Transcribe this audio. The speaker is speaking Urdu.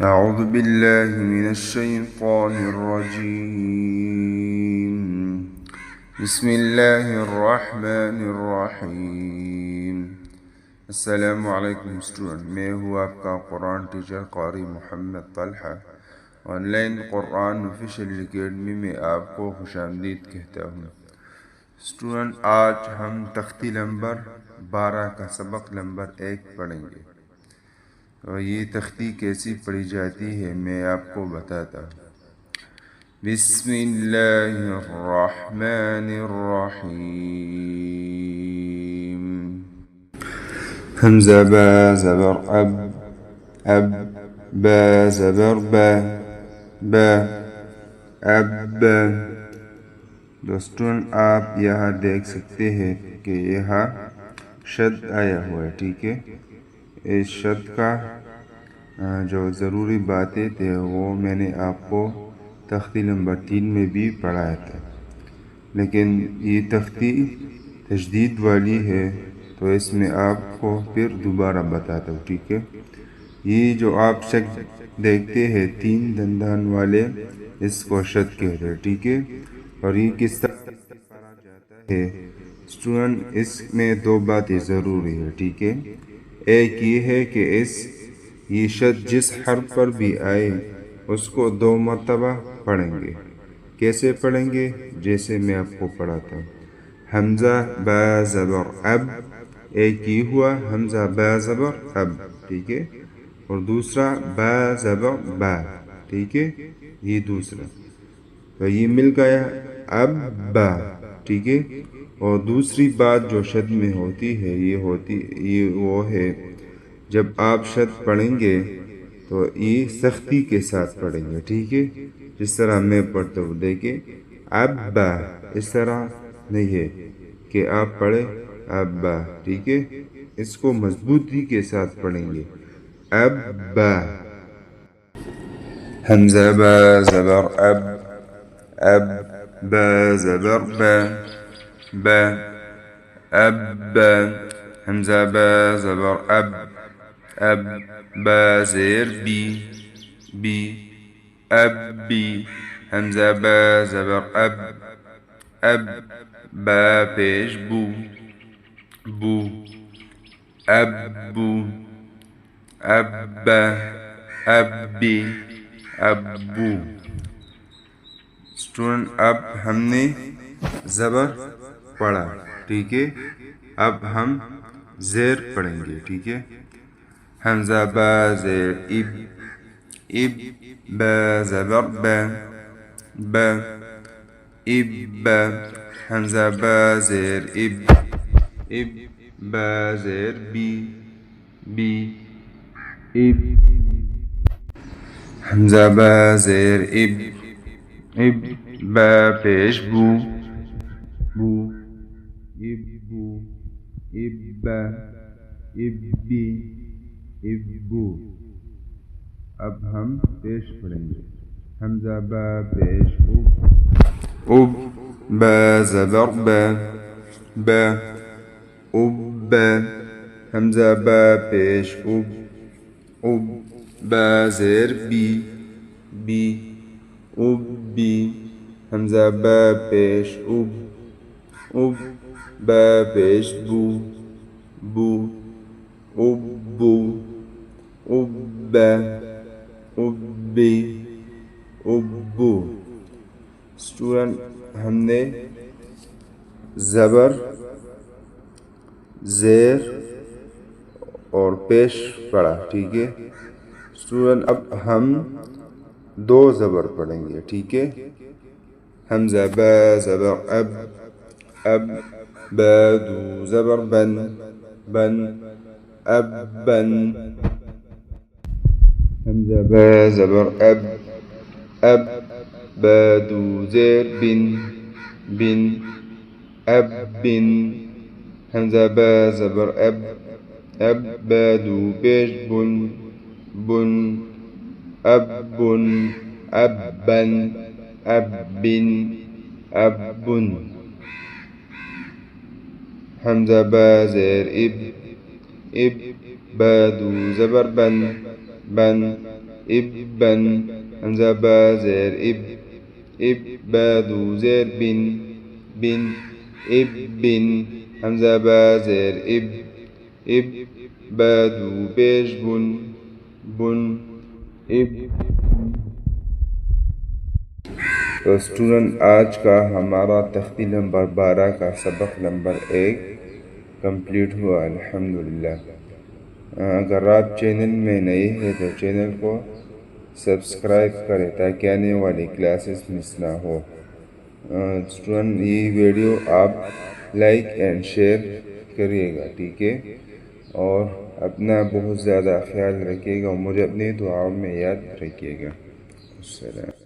أعوذ بالله من الشيطان الرجيم. بسم الله الرحمن الرحیم. السلام علیکم اسٹوڈنٹ، میں ہوں آپ کا Quran teacher Qari Muhammad Talha. Online Quran official academy میں آپ کو خوش آمدید کہتا ہوں. اسٹوڈنٹ، آج ہم تختی نمبر 12 کا سبق نمبر 1 پڑھیں گے، اور یہ تختی کیسی پڑھی جاتی ہے میں آپ کو بتاتا ہوں. بسم اللہ الرحمن الرحیم. حمزہ با زبر اب، اب با زبر با، با اب. دوستوں، آپ یہاں دیکھ سکتے ہیں کہ یہاں شد آیا ہوا ہے، ٹھیک ہے. اس شد کا جو ضروری باتیں تھے وہ میں نے آپ کو تختی نمبر 3 میں بھی پڑھایا تھا، لیکن یہ تختی تشدید والی ہے تو اس میں آپ کو پھر دوبارہ بتاتا ہوں، ٹھیک ہے. یہ جو آپ شد دیکھتے ہیں 3 دندان والے، اس کو شد کہتے ہیں، ٹھیک ہے. اور یہ کس طرح پڑھا جاتا ہے اسٹوڈنٹ، اس میں 2 باتیں ضروری ہے، ٹھیک ہے. ایک یہ ہے کہ یہ شد جس حرف پر بھی آئے اس کو 2 مرتبہ پڑھیں گے. کیسے پڑھیں گے؟ جیسے میں آپ کو پڑھاتا ہوں. حمزہ با زبر اب، ایک یہ ہوا حمزہ با زبر اب، ٹھیک ہے. اور دوسرا با زبر با، ٹھیک ہے. یہ دوسرا، تو یہ مل گیا اب با، ٹھیک ہے. اور دوسری بات جو شد میں ہوتی ہے یہ وہ ہے، جب آپ شد پڑھیں گے تو یہ سختی کے ساتھ پڑھیں گے، ٹھیک ہے. جس طرح میں پڑھتا ہوں، دیکھیں ابا، اس طرح نہیں ہے کہ آپ پڑھیں ابا، ٹھیک ہے. اس کو مضبوطی کے ساتھ پڑھیں گے ابا. حمزہ با زبر اب، اب با زبر با، با اب. حمزہ با زبر اب، اب با زیر بی، بی اب بی. حمزہ با زبر اب، اب با پیش بو، بو اب بو. اب اب بی، ابو. اسٹوڈنٹ، اب ہم نے زبر پڑھا، ٹھیک ہے. اب ہم زیر پڑھیں گے، ٹھیک ہے. حمزہ با زیر اب، اب با زبر با، با اب. حمزہ با زیر اب، اب با زیر بی، بی اب. حمزہ با زیر اب، اب با پیش بو، بو ابو. ابا، ابی، ابو. اب ہم پیش پڑھیں گے. حمزہ با پیش اب، اب با زبر با، با اب. حمزہ با پیش اب، اب با زیر بی، بی ابی. حمزہ با پیش اب، اب با پیش بو، بو ابو. ابا، ابی، ابو. اسٹوڈنٹ، ہم نے زبر، زیر اور پیش پڑھا، ٹھیک ہے. اسٹوڈنٹ، اب ہم 2 زبر پڑھیں گے، ٹھیک ہے. حمزہ با زبر اب، اب با دو زبر بن، بن اب بن. حمزہ با زبر اب، اب با دو زیر بن، بن اب بن. حمزہ با زبر اب، اب با دو پیش بن، بن اب بن. اب بن، اب بن، اب بن. حمزہ با زیر اب، اب با دو زبر بن، بن ابن حمزہ با زیر اب اب بادو زیر بن بن اب بن حمزہ با زیر اب اب بادو پیش بن بن اب. تو اسٹوڈنٹ آج کا ہمارا تختی نمبر 12 کا سبق نمبر 1 کمپلیٹ ہوا الحمدللہ. اگر آپ چینل میں نئے ہیں تو چینل کو سبسکرائب کریں تاکہ آنے والی کلاسز مس نہ ہو. اسٹوڈنٹ یہ ویڈیو آپ لائک اینڈ شیئر کریے گا، ٹھیک ہے، اور اپنا بہت زیادہ خیال رکھیے گا اور مجھے اپنی دعاؤں میں یاد رکھیے گا. السلام.